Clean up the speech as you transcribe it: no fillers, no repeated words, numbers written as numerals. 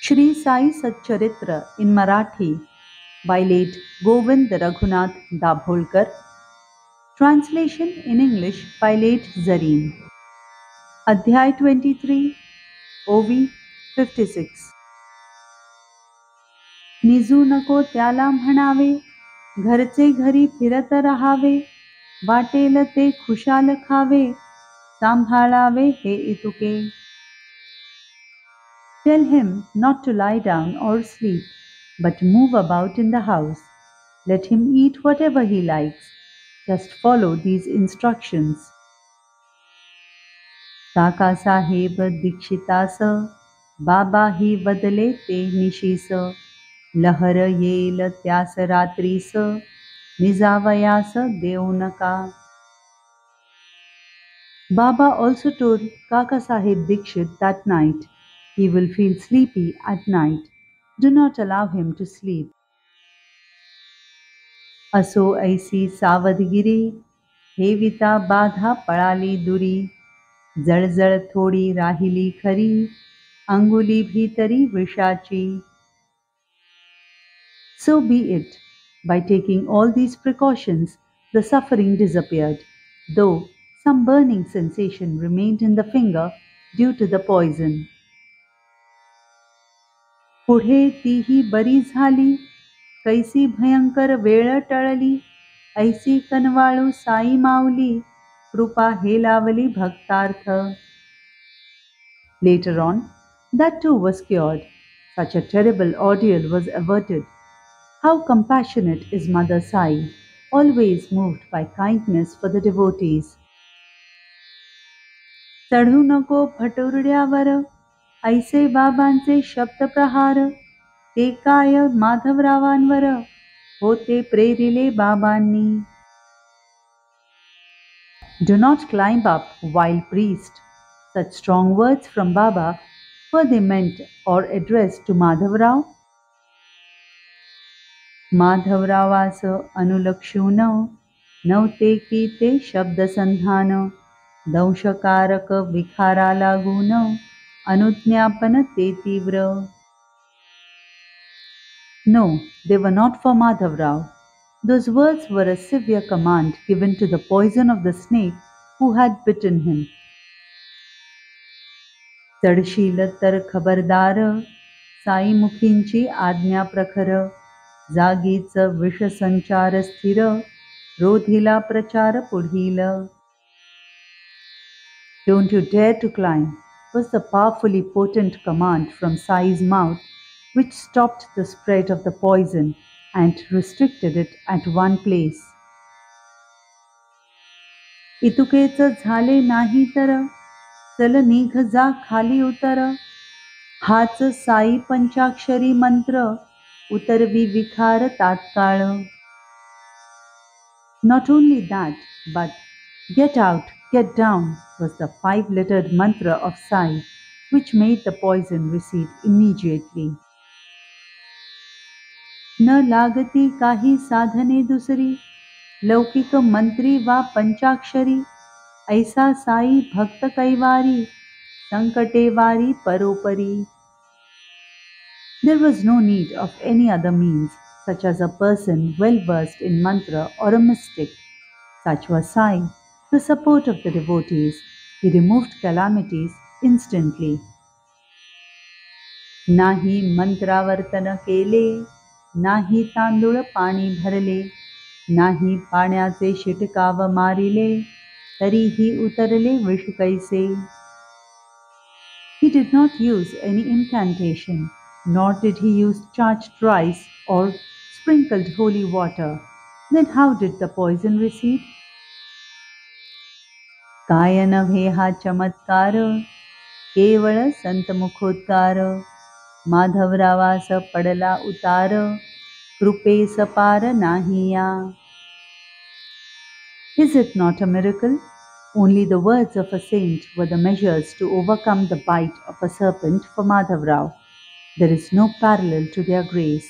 Shri Sai Satcharitra in Marathi by late Govind Raghunath Dabholkar. Translation in English by late Zareen. Adhyay 23, OV 56. निजू नको त्याला म्हणावे, घरचे घरी फिरत राहावे, वाटेल ते खुशाल खावे, सांभाळावे हे इतुके. Tell him not to lie down or sleep, but move about in the house. Let him eat whatever he likes. Just follow these instructions. Kakasaheb दीक्षितास, बाबा ही बदले ते निशीस, लहर येईल त्यास रात्रीस, निजावयास देऊ नका. Baba also told Kaka Sahib Dikshit that night, he will feel sleepy at night. Do not allow him to sleep. असो ऐसी सावधगिरी, हेविता बाधा पळाली दुरी, जळजळ थोडी राहिली खरी, अंगुली भीतरी विषाची. So be it. By taking all these precautions, the suffering disappeared, though some burning sensation remained in the finger due to the poison. पुढे तीही बरी झाली, कैसी भयंकर वेळ टळली, ऐसी कनवाळू साई माऊली, कृपा हेलावली भक्तार्थ. Later on, that too was cured. Such a terrible ordeal was averted. How compassionate is Mother Sai, always moved by kindness for the devotees. चढू नको फटुरड्यावर, ऐसे बाबांचे शब्दप्रहार, ते काय माधवरावांवर, होते प्रेरिले बाबांनी. Do not climb up, wild priest. Such strong words from Baba, were they meant or addressed to Madhavrao? माधवरावास अनुलक्षून, नव्हते की ते शब्दसंधान, दंशकारक विखारा लागून, अनुज्ञापन ते तीव्र. No, they were not for Madhavrao. Those words were a severe command given to the poison of the snake who had bitten him. चढशील तर खबरदार, साईमुखींची आज्ञा प्रखर, जागीच विषसंचार स्थिर, रोधिला प्रचार पुढील. Don't you dare to climb was the powerfully potent command from Sai's mouth, which stopped the spread of the poison and restricted it at one place. इतुकेच झाले नाही तर, चल निघ जा खाली उतर, हाच साई पंचाक्षरी मंत्र, उतरवी विखार तात्काळ. Not only that, but get out, get down was the 5-lettered mantra of Sai, which made the poison recede immediately. न लागती काही साधने दुसरी, लौकिक मंत्री वा पंचाक्षरी, ऐसा साई भक्त कैवारी, संकटे वारी परोपरी. There was no need of any other means, such as a person well versed in mantra or a mystic. Such was Sai, the support of the devotees. He removed calamities instantly. नाही मंत्रावर्तन केले, नाही तांदूळ पाणी भरले, नाही पाण्याचे शिटकाव मारिले, तरीही उतरले विष कैसे. He did not use any incantation, nor did he use charged rice or sprinkled holy water. Then how did the poison recede? काय नव्हे हा चमत्कार, केवळ संतमुखोद्गार, माधवरावास पडला उतार, कृपेस पार नाही या. Is it not a miracle? Only the words of a saint were the measures to overcome the bite of a serpent for Madhavrao. There is no parallel to their grace.